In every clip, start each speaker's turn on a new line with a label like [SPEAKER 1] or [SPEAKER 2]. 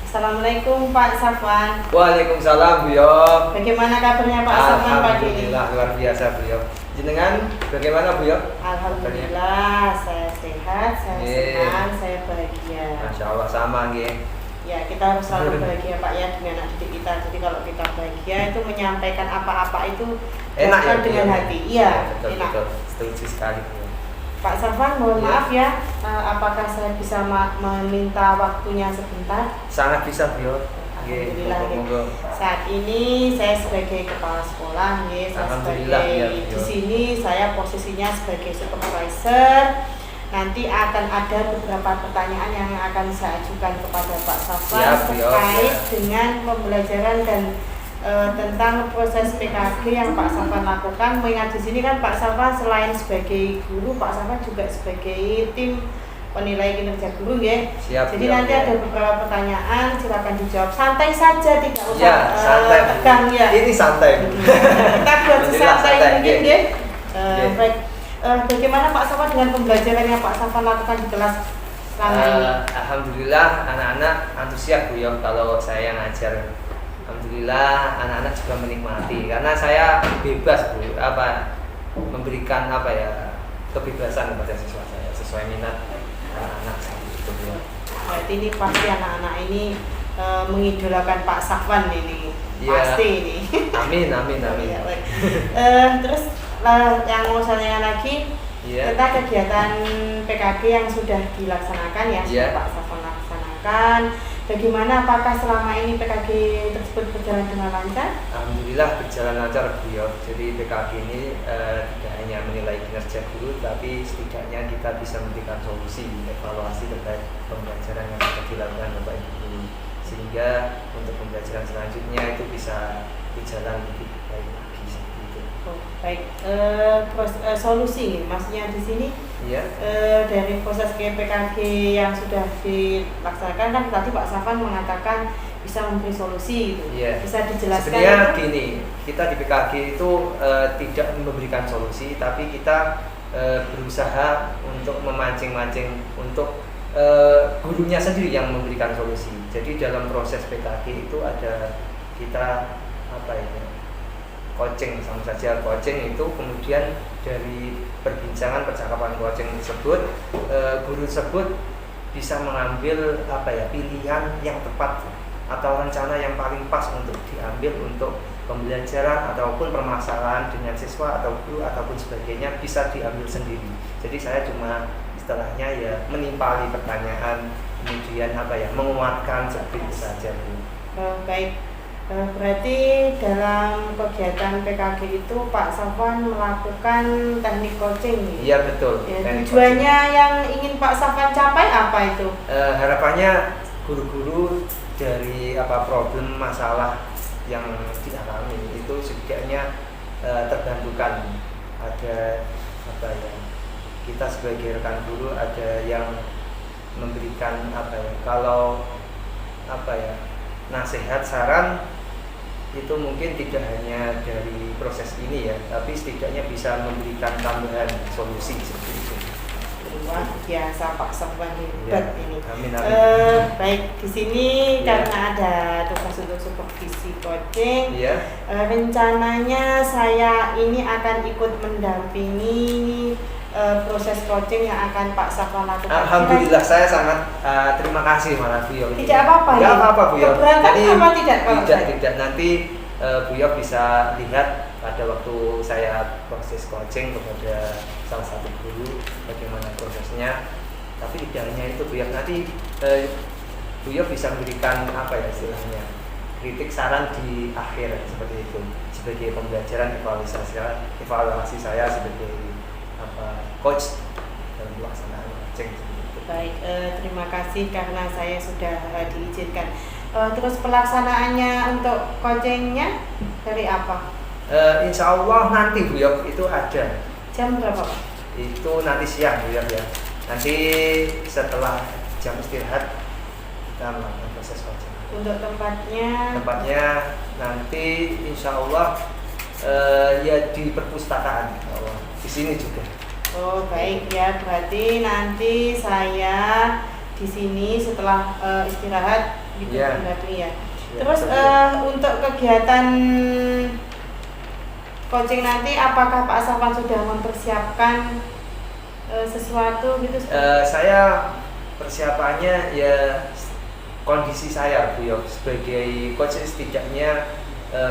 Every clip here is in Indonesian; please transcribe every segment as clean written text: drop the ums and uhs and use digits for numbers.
[SPEAKER 1] Assalamualaikum Pak Safwan.
[SPEAKER 2] Waalaikumsalam Bu Yo.
[SPEAKER 1] Bagaimana kabarnya Pak Safwan pagi ini?
[SPEAKER 2] Alhamdulillah luar biasa Bu Yo. Jenengan bagaimana Bu Yo?
[SPEAKER 1] Alhamdulillah saya sehat, saya senang, saya bahagia.
[SPEAKER 2] Masya Allah sama nggih.
[SPEAKER 1] Ya kita harus selalu bahagia Pak ya dengan anak didik kita. Jadi kalau kita bahagia itu menyampaikan apa-apa itu
[SPEAKER 2] Enak ya
[SPEAKER 1] dengan hati. Iya,
[SPEAKER 2] betul,
[SPEAKER 1] enak.
[SPEAKER 2] betul. Setuju sekali Bu Yo.
[SPEAKER 1] Pak Safwan, mohon
[SPEAKER 2] Ya.
[SPEAKER 1] maaf ya, apakah saya bisa meminta waktunya sebentar?
[SPEAKER 2] Sangat bisa Bu Yo.
[SPEAKER 1] Alhamdulillah.
[SPEAKER 2] Monggo.
[SPEAKER 1] Saat ini saya sebagai kepala sekolah, saya
[SPEAKER 2] Alhamdulillah,
[SPEAKER 1] sebagai
[SPEAKER 2] ya,
[SPEAKER 1] di sini saya posisinya sebagai supervisor. Nanti akan ada beberapa pertanyaan yang akan saya ajukan kepada Pak Safwan
[SPEAKER 2] Siap, Bu Yo,
[SPEAKER 1] terkait
[SPEAKER 2] ya.
[SPEAKER 1] dengan pembelajaran dan tentang proses PKG yang Pak Safwan lakukan. Mengingat di sini kan Pak Safwan selain sebagai guru, Pak Safwan juga sebagai tim penilai kinerja guru ya.
[SPEAKER 2] Siap,
[SPEAKER 1] Jadi
[SPEAKER 2] Bu Yo,
[SPEAKER 1] nanti
[SPEAKER 2] ya.
[SPEAKER 1] ada beberapa pertanyaan, silakan dijawab santai saja, tidak usah
[SPEAKER 2] Ya, santai Bu.
[SPEAKER 1] tegang ya.
[SPEAKER 2] Ini santai Bu.
[SPEAKER 1] Kita buat
[SPEAKER 2] Alhamdulillah,
[SPEAKER 1] sesantai
[SPEAKER 2] santai,
[SPEAKER 1] mungkin
[SPEAKER 2] ya.
[SPEAKER 1] ya. Baik. Bagaimana Pak Safwan dengan pembelajaran yang Pak Safwan lakukan di kelas selama ini?
[SPEAKER 2] Alhamdulillah anak-anak antusias Bu Yo kalau saya ngajar. Alhamdulillah anak-anak juga menikmati karena saya bebas Bu, memberikan kebebasan kepada siswa saya sesuai minat anak-anak itu Bu.
[SPEAKER 1] Berarti ini pasti anak-anak ini mengidolakan Pak Safwan ini.
[SPEAKER 2] Iya.
[SPEAKER 1] Pasti ini.
[SPEAKER 2] Amin amin amin.
[SPEAKER 1] Ya, baik. Terus yang mau saya tanyakan lagi
[SPEAKER 2] Iya.
[SPEAKER 1] tentang kegiatan PKG yang sudah dilaksanakan ya,
[SPEAKER 2] Iya.
[SPEAKER 1] sudah Pak Safwan laksanakan. Bagaimana, apakah selama ini PKG tersebut berjalan dengan lancar?
[SPEAKER 2] Alhamdulillah berjalan lancar Bu Yo. Jadi PKG ini tidak hanya menilai kinerja guru, tapi setidaknya kita bisa memberikan solusi, evaluasi terkait pembelajaran yang sudah dilakukan Bapak Ibu guru, sehingga untuk pembelajaran selanjutnya itu bisa berjalan lebih baik lagi seperti itu.
[SPEAKER 1] Oh, baik. Terus solusi, maksudnya di sini
[SPEAKER 2] Iya.
[SPEAKER 1] dari proses PKG yang sudah dilaksanakan kan tadi Pak Safwan mengatakan bisa memberi solusi gitu.
[SPEAKER 2] Iya.
[SPEAKER 1] Bisa dijelaskan?
[SPEAKER 2] Sebenarnya
[SPEAKER 1] itu?
[SPEAKER 2] gini, kita di PKG itu tidak memberikan solusi, tapi kita berusaha untuk memancing-mancing untuk gurunya sendiri yang memberikan solusi. Jadi dalam proses PKG itu ada kita coaching, sama saja coaching itu kemudian dari perbincangan percakapan coaching tersebut guru tersebut bisa mengambil pilihan yang tepat atau rencana yang paling pas untuk diambil untuk pembelajaran ataupun permasalahan dengan siswa atau guru ataupun sebagainya bisa diambil sendiri. Jadi saya cuma istilahnya ya menimpali pertanyaan kemudian menguatkan seperti itu saja Bu.
[SPEAKER 1] Baik. Berarti dalam kegiatan PKG itu Pak Safwan melakukan teknik coaching.
[SPEAKER 2] Iya betul.
[SPEAKER 1] Ya, tujuannya yang ingin Pak Safwan capai apa itu?
[SPEAKER 2] Harapannya guru-guru dari problem masalah yang dialami itu setidaknya terbantukan. Ada kita sebagai rekan guru ada yang memberikan kalau nasihat saran itu mungkin tidak hanya dari proses ini ya, tapi setidaknya bisa memberikan tambahan solusi seperti itu.
[SPEAKER 1] Luar biasa Pak Safwan,
[SPEAKER 2] Ya,
[SPEAKER 1] hebat ini.
[SPEAKER 2] amin amin.
[SPEAKER 1] Baik, di sini
[SPEAKER 2] Ya.
[SPEAKER 1] karena ada tugas untuk supervisi coaching,
[SPEAKER 2] Iya.
[SPEAKER 1] rencananya saya ini akan ikut mendampingi proses coaching yang akan Pak Safwan lakukan.
[SPEAKER 2] Alhamdulillah saya sangat terima kasih malah Bu Yo.
[SPEAKER 1] Tidak apa-apa ya?
[SPEAKER 2] Tidak apa-apa Bu Yo.
[SPEAKER 1] Keberatan
[SPEAKER 2] Jadi
[SPEAKER 1] apa tidak?
[SPEAKER 2] tidak. Nanti Bu Yo bisa lihat pada waktu saya proses coaching kepada salah satu guru bagaimana prosesnya. Tapi tidak hanya itu Bu Yo. Nanti Bu Yo bisa memberikan istilahnya kritik saran di akhir seperti itu sebagai pembelajaran evaluasi saya sebagai coach dalam pelaksanaan coaching.
[SPEAKER 1] Baik, terima kasih karena saya sudah diizinkan. Terus pelaksanaannya untuk coachingnya dari apa?
[SPEAKER 2] Insya Allah nanti Bu Yo itu ada.
[SPEAKER 1] Jam berapa Pak?
[SPEAKER 2] Itu nanti siang Bu Yo ya. Nanti setelah jam istirahat kita melakukan proses coaching.
[SPEAKER 1] Untuk tempatnya?
[SPEAKER 2] Tempatnya nanti Insya Allah ya di perpustakaan. Di sini juga.
[SPEAKER 1] Oh baik ya, berarti nanti saya di sini setelah istirahat gitu
[SPEAKER 2] Iya.
[SPEAKER 1] berarti ya.
[SPEAKER 2] Ya,
[SPEAKER 1] Terus
[SPEAKER 2] betul.
[SPEAKER 1] untuk kegiatan coaching nanti, apakah Pak Safwan sudah mempersiapkan sesuatu gitu?
[SPEAKER 2] Saya persiapannya ya kondisi saya Bu Yo, sebagai coach setidaknya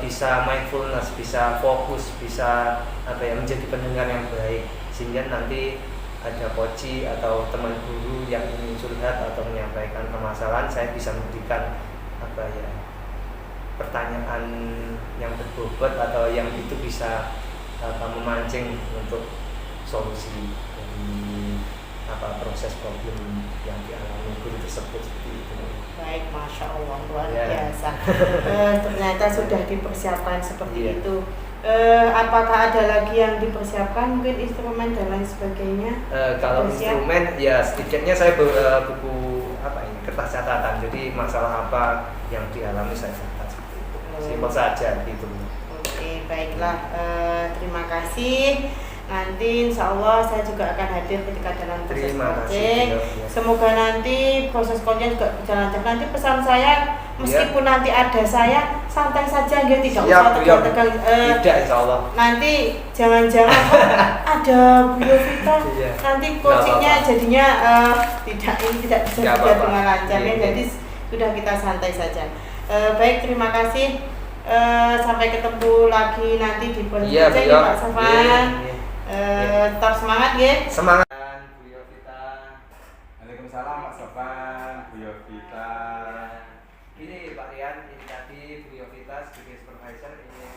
[SPEAKER 2] bisa mindfulness, bisa fokus, bisa menjadi pendengar yang baik, sehingga nanti ada coach atau teman guru yang ingin curhat atau menyampaikan permasalahan, saya bisa memberikan pertanyaan yang berbobot atau yang itu bisa memancing untuk solusi dari proses problem yang dialami guru tersebut, seperti itu.
[SPEAKER 1] Baik, Masya Allah, luar
[SPEAKER 2] Ya.
[SPEAKER 1] biasa. Ternyata sudah dipersiapkan seperti
[SPEAKER 2] Iya.
[SPEAKER 1] itu. Apakah ada lagi yang dipersiapkan, mungkin instrumen dan lain sebagainya?
[SPEAKER 2] Kalau
[SPEAKER 1] Sudah siap?
[SPEAKER 2] instrumen ya setidaknya saya buku kertas catatan, jadi masalah apa yang dialami saya catat, seperti itu. Simpel saja gitu.
[SPEAKER 1] Oke, baiklah. Terima kasih. Nanti insya Allah saya juga akan hadir ketika dalam proses
[SPEAKER 2] Terima
[SPEAKER 1] coaching.
[SPEAKER 2] kasih. Ya.
[SPEAKER 1] Semoga nanti proses coaching juga berjalan lancar. Nanti pesan saya, meskipun nanti ada saya, santai saja, tidak
[SPEAKER 2] Siap,
[SPEAKER 1] usah
[SPEAKER 2] Bu Yo.
[SPEAKER 1] tegang-tegang.
[SPEAKER 2] Tidak, insya Allah.
[SPEAKER 1] Nanti jangan-jangan ada Bu Yovita,
[SPEAKER 2] Iya.
[SPEAKER 1] nanti
[SPEAKER 2] Nggak
[SPEAKER 1] coachingnya
[SPEAKER 2] apa-apa.
[SPEAKER 1] jadinya tidak bisa
[SPEAKER 2] Nggak
[SPEAKER 1] juga
[SPEAKER 2] apa-apa.
[SPEAKER 1] dengan lancar ya.
[SPEAKER 2] Iya.
[SPEAKER 1] Jadi sudah kita santai saja. Baik, terima kasih. Sampai ketemu lagi nanti di proses
[SPEAKER 2] Iya, Bu
[SPEAKER 1] coaching
[SPEAKER 2] Yo.
[SPEAKER 1] ya, Pak Safwan.
[SPEAKER 2] Iya.
[SPEAKER 1] Tetap semangat ya.
[SPEAKER 2] Semangat Bu Yovita.
[SPEAKER 3] Waalaikumsalam Pak Safwan, Bu Yovita.
[SPEAKER 2] Ini Pak Rian, ini tadi Bu Yovita sebagai supervisor ingin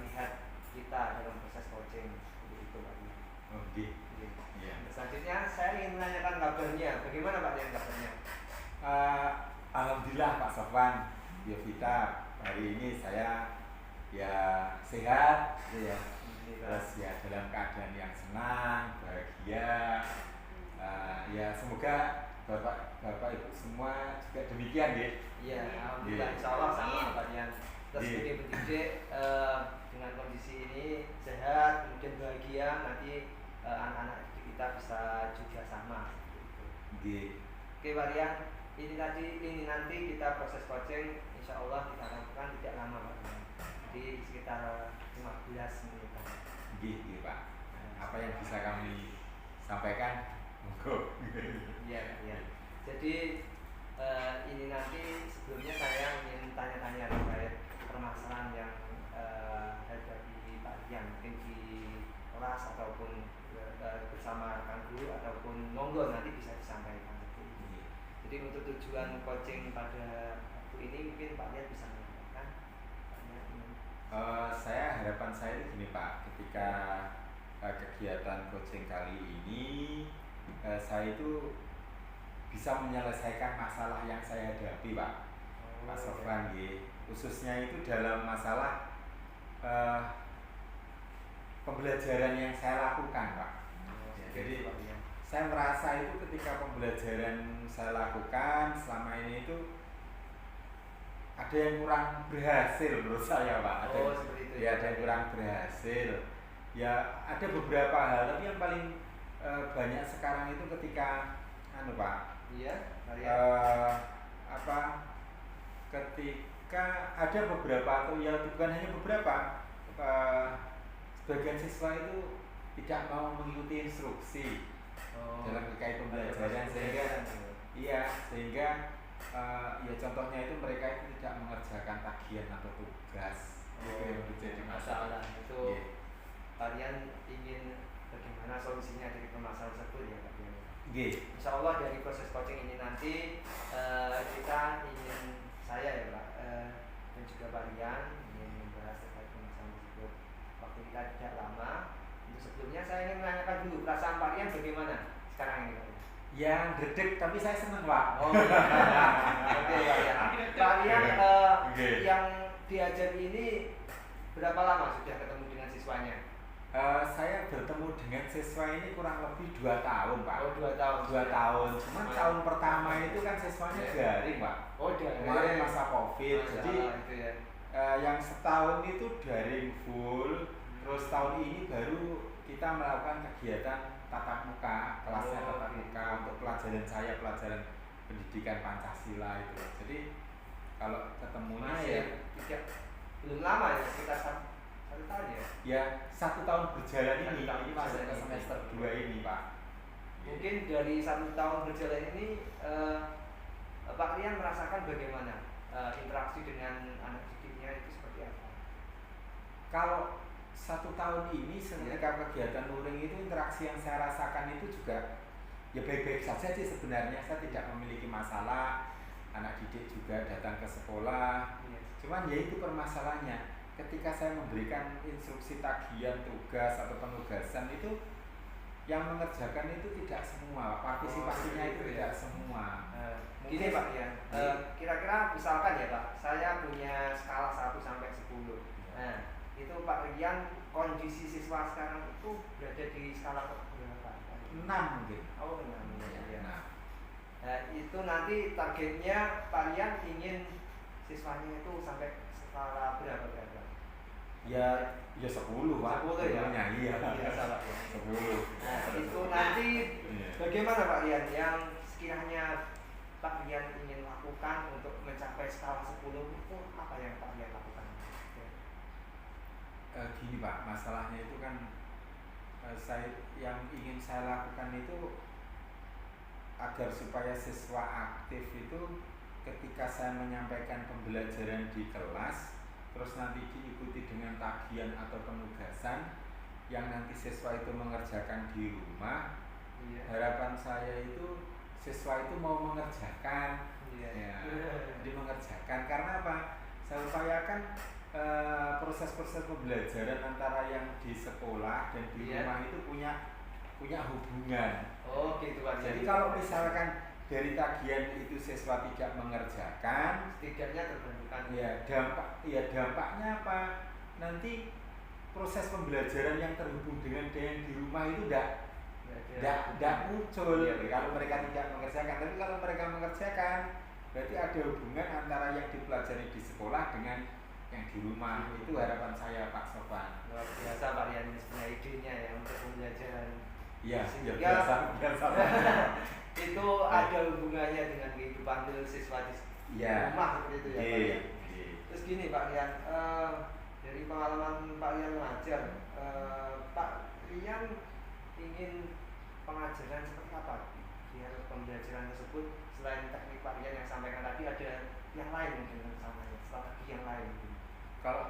[SPEAKER 2] melihat kita dalam proses coaching, begitu Pak Rian.
[SPEAKER 3] Oke. Iya.
[SPEAKER 2] Selanjutnya saya ingin menanyakan kabarnya. Bagaimana Pak Rian kabarnya?
[SPEAKER 3] Alhamdulillah Pak Safwan, Bu Yovita. Hari ini saya ya sehat, gitu ya. Terus ya dalam keadaan yang senang, bahagia. Ya semoga Bapak Ibu semua juga demikian ya.
[SPEAKER 2] Iya, alhamdulillah, insya Allah sama Pak Rian. Terus
[SPEAKER 3] Iya.
[SPEAKER 2] sebagai pendidik dengan kondisi ini sehat, kemudian bahagia, nanti anak-anak didik kita bisa juga sama.
[SPEAKER 3] Di
[SPEAKER 2] Oke Pak Rian, ini nanti kita proses coaching, insya Allah kita lakukan tidak lama Pak Rian. Jadi sekitar 15 menit.
[SPEAKER 3] Gitu Pak. Apa yang bisa kami sampaikan? Monggo.
[SPEAKER 2] Iya, iya. Jadi ini nanti sebelumnya saya ingin tanya-tanya terkait permasalahan yang hadapi Pak Rian, mungkin di kelas ataupun bersama rekan guru ataupun monggo nanti bisa disampaikan. Jadi untuk tujuan coaching pada waktu ini mungkin Pak Rian bisa menyampaikan.
[SPEAKER 3] Harapan saya itu gini Pak, ketika kegiatan coaching kali ini saya itu bisa menyelesaikan masalah yang saya hadapi Pak. Pak Sofran, khususnya itu dalam masalah pembelajaran yang saya lakukan Pak. Jadi saya merasa itu ketika pembelajaran saya lakukan selama ini itu ada yang kurang berhasil menurut saya Pak.
[SPEAKER 2] Seperti itu.
[SPEAKER 3] Ya, ada yang kurang berhasil. Ya ada beberapa hal, tapi yang paling banyak sekarang itu ketika Pak.
[SPEAKER 2] Iya.
[SPEAKER 3] Ketika ada beberapa atau ya bukan hanya beberapa, sebagian siswa itu tidak mau mengikuti instruksi dalam terkait pembelajaran sehingga ya contohnya itu mereka itu tidak mengerjakan tagihan atau tugas. Itu yang menjadi masalah.
[SPEAKER 2] Itu kalian ingin bagaimana solusinya dari permasalahan tersebut ya Pak Rian? Insya Allah dari proses coaching ini nanti saya ya Pak dan juga Pak Rian ingin membahas terkait permasalahan tersebut. Waktu kita tidak lama. Untuk sebelumnya saya ingin menanyakan dulu perasaan Pak Rian bagaimana sekarang ini Pak Rian?
[SPEAKER 3] Yang dredeg tapi saya senang Pak.
[SPEAKER 2] Oke Pak Rian. Pak Rian yang diajari ini berapa lama sudah ketemu dengan siswanya?
[SPEAKER 3] Saya bertemu dengan siswa ini kurang lebih 2 tahun Pak.
[SPEAKER 2] 2 tahun.
[SPEAKER 3] 2 tahun. Cuman tahun pertama itu kan siswanya daring Pak.
[SPEAKER 2] Daring.
[SPEAKER 3] Kemarin masa COVID. Jadi
[SPEAKER 2] itu ya.
[SPEAKER 3] yang setahun itu daring full. Terus tahun ini baru kita melakukan kegiatan tatap muka, kelasnya
[SPEAKER 2] Oh,
[SPEAKER 3] tatap
[SPEAKER 2] gitu.
[SPEAKER 3] muka untuk pelajaran saya, pelajaran pendidikan Pancasila itu. Jadi kalau ketemunya
[SPEAKER 2] Masih belum lama ya, sekitar satu tahun ya.
[SPEAKER 3] ya 1 tahun berjalan
[SPEAKER 2] Satu
[SPEAKER 3] ini,
[SPEAKER 2] tahun
[SPEAKER 3] ini masuk ke
[SPEAKER 2] berjalan
[SPEAKER 3] semester
[SPEAKER 2] ini.
[SPEAKER 3] 2 ini Pak.
[SPEAKER 2] Mungkin dari 1 tahun berjalan ini Pak Rian merasakan bagaimana interaksi dengan anak didiknya itu seperti apa?
[SPEAKER 3] Kalau 1 tahun ini ketika kegiatan luring itu interaksi yang saya rasakan itu juga ya baik-baik saja sih sebenarnya. Saya tidak memiliki masalah, anak didik juga datang ke sekolah.
[SPEAKER 2] Iya.
[SPEAKER 3] Cuman ya itu permasalahannya, ketika saya memberikan instruksi tagihan tugas atau penugasan itu yang mengerjakan itu tidak semua, partisipasinya itu tidak semua.
[SPEAKER 2] Gini Pak Rian, kira-kira misalkan ya Pak, saya punya skala 1 sampai 10. Nah, itu Pak Rian kondisi siswa sekarang itu berada di skala berapa?
[SPEAKER 3] 6 mungkin.
[SPEAKER 2] Oh, 6 ya.
[SPEAKER 3] Nah,
[SPEAKER 2] Nah, itu nanti targetnya Pak Rian ingin siswanya itu sampai skala berapa?
[SPEAKER 3] ya 10 Pak.
[SPEAKER 2] 10 ya?
[SPEAKER 3] Iya.
[SPEAKER 2] Iya, salah ya.
[SPEAKER 3] 10.
[SPEAKER 2] Nah, itu nanti
[SPEAKER 3] Iya.
[SPEAKER 2] bagaimana Pak Rian yang sekiranya Pak Rian ingin lakukan untuk mencapai skala 10 itu apa yang Pak Rian lakukan?
[SPEAKER 3] Gini Pak, masalahnya itu kan yang ingin saya lakukan itu agar supaya siswa aktif itu ketika saya menyampaikan pembelajaran di kelas terus nanti diikuti dengan tagihan atau penugasan yang nanti siswa itu mengerjakan di rumah.
[SPEAKER 2] Iya.
[SPEAKER 3] Harapan saya itu siswa itu mau mengerjakan.
[SPEAKER 2] Iya.
[SPEAKER 3] Ya, jadi mengerjakan karena apa? Saya upayakan proses-proses pembelajaran antara yang di sekolah dan di
[SPEAKER 2] Iya.
[SPEAKER 3] rumah itu punya hubungan.
[SPEAKER 2] Oh gitu Pak.
[SPEAKER 3] Jadi kalau misalkan dari tagihan itu siswa tidak mengerjakan,
[SPEAKER 2] setidaknya terbentukkan.
[SPEAKER 3] Dampaknya apa? Nanti proses pembelajaran yang terhubung dengan di rumah itu tidak muncul.
[SPEAKER 2] Iya.
[SPEAKER 3] Kalau mereka tidak mengerjakan, tapi kalau mereka mengerjakan, berarti ada hubungan antara yang dipelajari di sekolah dengan yang di rumah. Itu harapan saya Pak Sofan.
[SPEAKER 2] Luar biasa Pak Rian ini sebenarnya idenya ya untuk pembelajaran.
[SPEAKER 3] Iya,
[SPEAKER 2] Sehingga
[SPEAKER 3] biasa.
[SPEAKER 2] itu ada hubungannya dengan kehidupan siswa di rumah seperti itu ya Pak Rian. Terus gini Pak Rian, dari pengalaman Pak Rian mengajar, Pak Rian ingin pengajaran seperti apa biar pembelajaran tersebut selain teknik Pak Rian yang sampaikan tadi ada yang lain mungkin sama strategi yang lain mungkin.
[SPEAKER 3] Kalau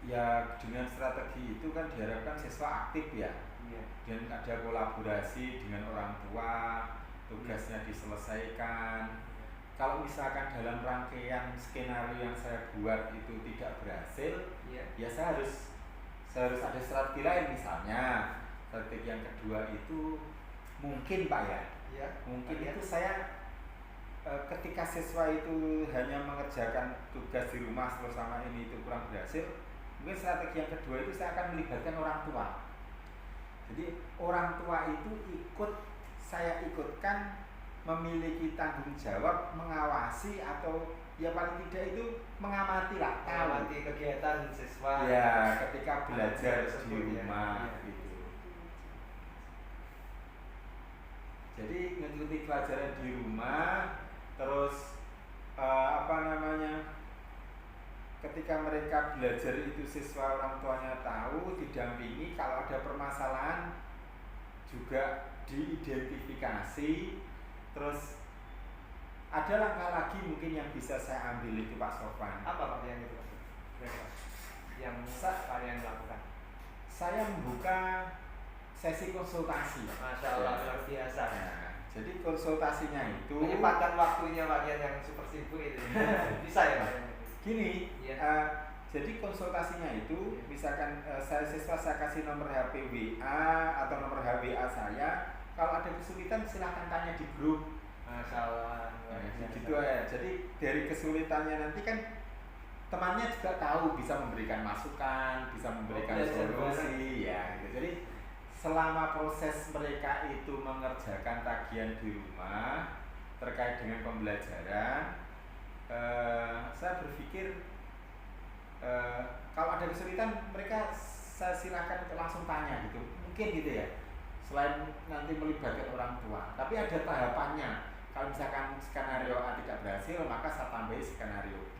[SPEAKER 3] ya dengan strategi itu kan diharapkan siswa aktif ya.
[SPEAKER 2] Iya.
[SPEAKER 3] Dan ada kolaborasi dengan orang tua, tugasnya diselesaikan. Kalau misalkan dalam rangkaian skenario yang saya buat itu tidak berhasil, ya saya harus ada strategi lain. Misalnya strategi yang kedua itu mungkin Pak ya, mungkin itu saya ketika siswa itu hanya mengerjakan tugas di rumah selama ini itu kurang berhasil, mungkin strategi yang kedua itu saya akan melibatkan orang tua. Jadi orang tua itu saya ikutkan memiliki tanggung jawab mengawasi atau ya paling tidak itu mengamati lah,
[SPEAKER 2] mengamati kegiatan siswa
[SPEAKER 3] ya ketika belajar di rumah
[SPEAKER 2] ya.
[SPEAKER 3] gitu. Jadi mengikuti pelajaran di rumah, terus ketika mereka belajar itu siswa orang tuanya tahu, didampingi, kalau ada permasalahan juga diidentifikasi. Terus ada langkah lagi mungkin yang bisa saya ambil itu Pak Sofan.
[SPEAKER 2] Apa Pak yang itu? Yang Pak yang lakukan?
[SPEAKER 3] Saya membuka sesi konsultasi.
[SPEAKER 2] Masya Allah, luar biasa.
[SPEAKER 3] Nah, jadi konsultasinya itu
[SPEAKER 2] menyempatkan waktunya Pak yang super sibuk itu. Bisa ya Pak?
[SPEAKER 3] Gini, jadi konsultasinya itu misalkan siswa saya kasih nomor HP WA atau nomor WA saya. Kalau ada kesulitan silahkan tanya di grup.
[SPEAKER 2] Masya Allah.
[SPEAKER 3] Gitu ya. Jadi dari kesulitannya nanti kan temannya juga tahu, bisa memberikan masukan, bisa memberikan solusi ya. Gitu. Jadi selama proses mereka itu mengerjakan tagihan di rumah terkait dengan pembelajaran, saya berpikir kalau ada kesulitan mereka saya silakan langsung tanya gitu. mungkin gitu ya. Selain nanti melibatkan orang tua, tapi ada tahapannya. Kalau misalkan skenario A tidak berhasil, maka saya tambahi skenario B.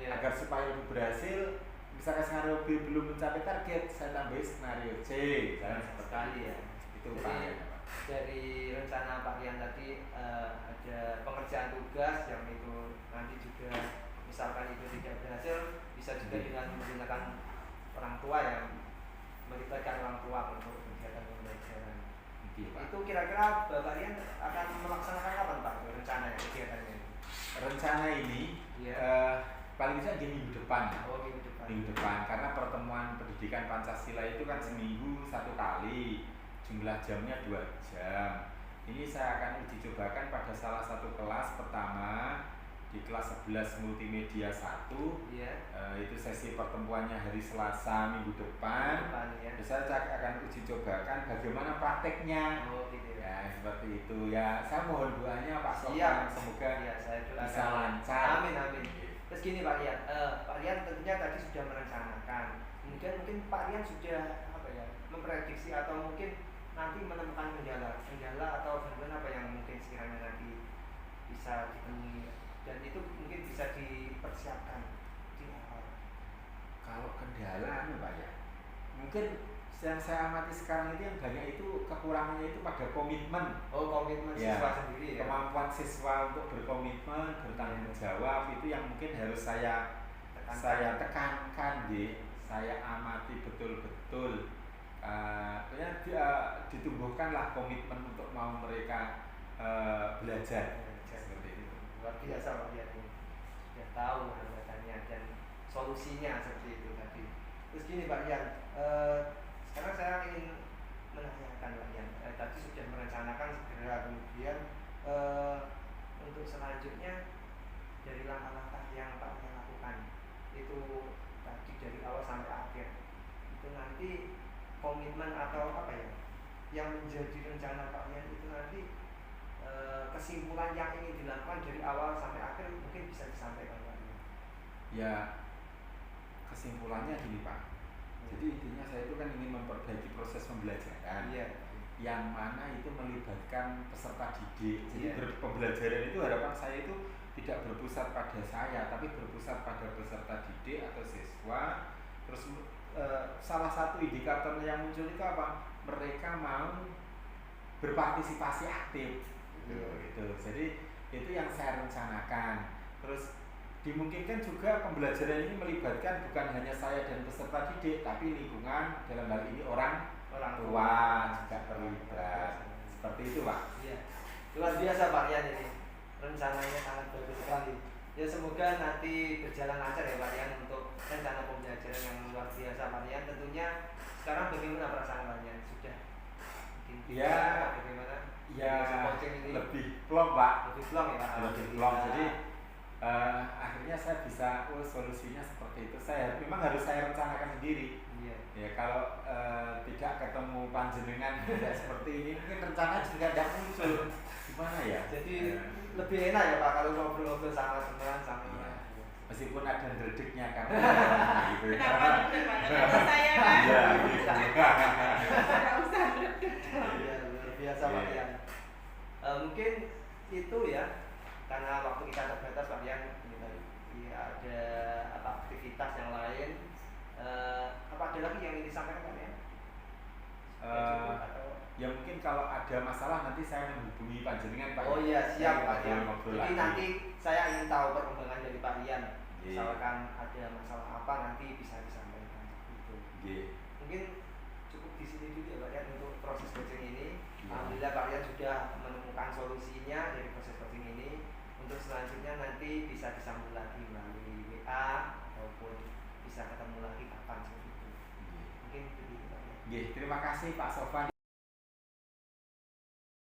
[SPEAKER 3] Agar supaya lebih berhasil, misalkan skenario B belum mencapai target, saya tambahi skenario C. Misalnya seperti
[SPEAKER 2] ya.
[SPEAKER 3] itu
[SPEAKER 2] Jadi,
[SPEAKER 3] Pak.
[SPEAKER 2] dari rencana Pak Rian tadi ada pengerjaan tugas yang itu nanti juga misalkan itu tidak berhasil, bisa juga dengan menggunakan orang tua yang melibatkan orang tua untuk kegiatan pembelajaran. Itu kira-kira Bapak Rian akan melaksanakan kapan Pak rencananya kegiatannya?
[SPEAKER 3] Rencana ini paling tidak di minggu depan. Minggu depan, karena pertemuan pendidikan Pancasila itu kan seminggu 1 kali, jumlah jamnya 2 jam. Ini saya akan uji cobakan pada salah satu kelas pertama, di kelas 11 multimedia 1. Itu sesi pertemuannya hari Selasa minggu depan. Saya akan uji cobakan bagaimana prakteknya. Ya seperti itu ya. Saya mohon doanya Pak Sofyan, semoga
[SPEAKER 2] saya
[SPEAKER 3] bisa lancar.
[SPEAKER 2] Amin. Terus gini Pak Rian, Pak Rian tentunya tadi sudah merencanakan. Kemudian mungkin Pak Rian sudah memprediksi atau mungkin nanti menemukan kendala atau gangguan apa yang mungkin sekiranya nanti bisa ditemui dan itu mungkin bisa dipersiapkan di awal.
[SPEAKER 3] Kalau kendala Pak ya, mungkin yang saya amati sekarang ini yang banyak itu kekurangannya itu pada komitmen.
[SPEAKER 2] Komitmen siswa sendiri ya.
[SPEAKER 3] Kemampuan siswa untuk berkomitmen, bertanggung jawab itu yang mungkin harus saya tekankan, saya amati betul-betul. Ditumbuhkanlah komitmen untuk mau mereka belajar. Seperti itu.
[SPEAKER 2] Luar biasa Pak Rian ini sudah tahu hambatannya dan solusinya seperti itu tadi. Terus gini Pak Rian, sekarang saya ingin menanyakan Pak Rian, tadi sudah merencanakan segera kemudian untuk selanjutnya dari langkah-langkah yang Pak Rian lakukan itu tadi dari awal sampai akhir itu nanti komitmen atau apa ya yang menjadi rencana Pak Rian itu nanti kesimpulan yang ingin dilakukan dari awal sampai akhir mungkin bisa disampaikan Pak Rian.
[SPEAKER 3] Ya kesimpulannya gini Pak. Jadi intinya saya itu kan ingin memperbaiki proses pembelajaran, yang mana itu melibatkan peserta didik. Jadi pembelajaran itu harapan saya itu tidak berpusat pada saya, tapi berpusat pada peserta didik atau siswa. Terus salah satu indikator yang muncul itu apa? Mereka mau berpartisipasi aktif, gitu. Jadi itu yang saya rencanakan. Terus dimungkinkan juga pembelajaran ini melibatkan bukan hanya saya dan peserta didik, tapi lingkungan, dalam hal ini orang tua juga terlibat. Seperti itu Pak.
[SPEAKER 2] Luar biasa Pak Rian ini, rencananya sangat bagus sekali. Ya semoga nanti berjalan lancar ya Pak Rian untuk rencana pembelajaran yang luar biasa Pak Rian. Tentunya sekarang bagaimana perasaan Pak Rian? Sudah bagaimana?
[SPEAKER 3] Lebih plong Pak.
[SPEAKER 2] Lebih plong ya Pak.
[SPEAKER 3] Lebih plong. Jadi akhirnya saya bisa solusinya seperti itu. Memang harus saya rencanakan sendiri. Ya kalau tidak ketemu panjenengan tidak seperti ini, mungkin rencana juga tidak muncul. Gimana ya?
[SPEAKER 2] Jadi lebih enak ya Pak kalau ngobrol-ngobrol sama teman
[SPEAKER 3] meskipun ada dredegnya karena gitu.
[SPEAKER 1] Kenapa saya kan?
[SPEAKER 2] Luar biasa Pak Rian. Mungkin itu ya. Karena waktu kita terbatas Pak Rian, ada aktivitas yang lain. Apa ada lagi yang ingin disampaikan Pak Rian?
[SPEAKER 3] Ya mungkin kalau ada masalah nanti saya menghubungi panjenengan Pak.
[SPEAKER 2] Oh iya siap Pak Rian. Jadi
[SPEAKER 3] lagi.
[SPEAKER 2] nanti saya ingin tahu perkembangan dari Pak Rian. Misalkan ada masalah apa nanti bisa disampaikan. Gitu. Mungkin cukup di sini dulu ya Pak Rian untuk proses coaching ini. Alhamdulillah Pak Rian sudah menemukan solusinya dari proses coaching ini. Untuk selanjutnya nanti bisa disambung lagi melalui WA ataupun bisa ketemu lagi kapan seperti itu. Mungkin begitu Pak Rian.
[SPEAKER 3] Terima kasih Pak Sofyan.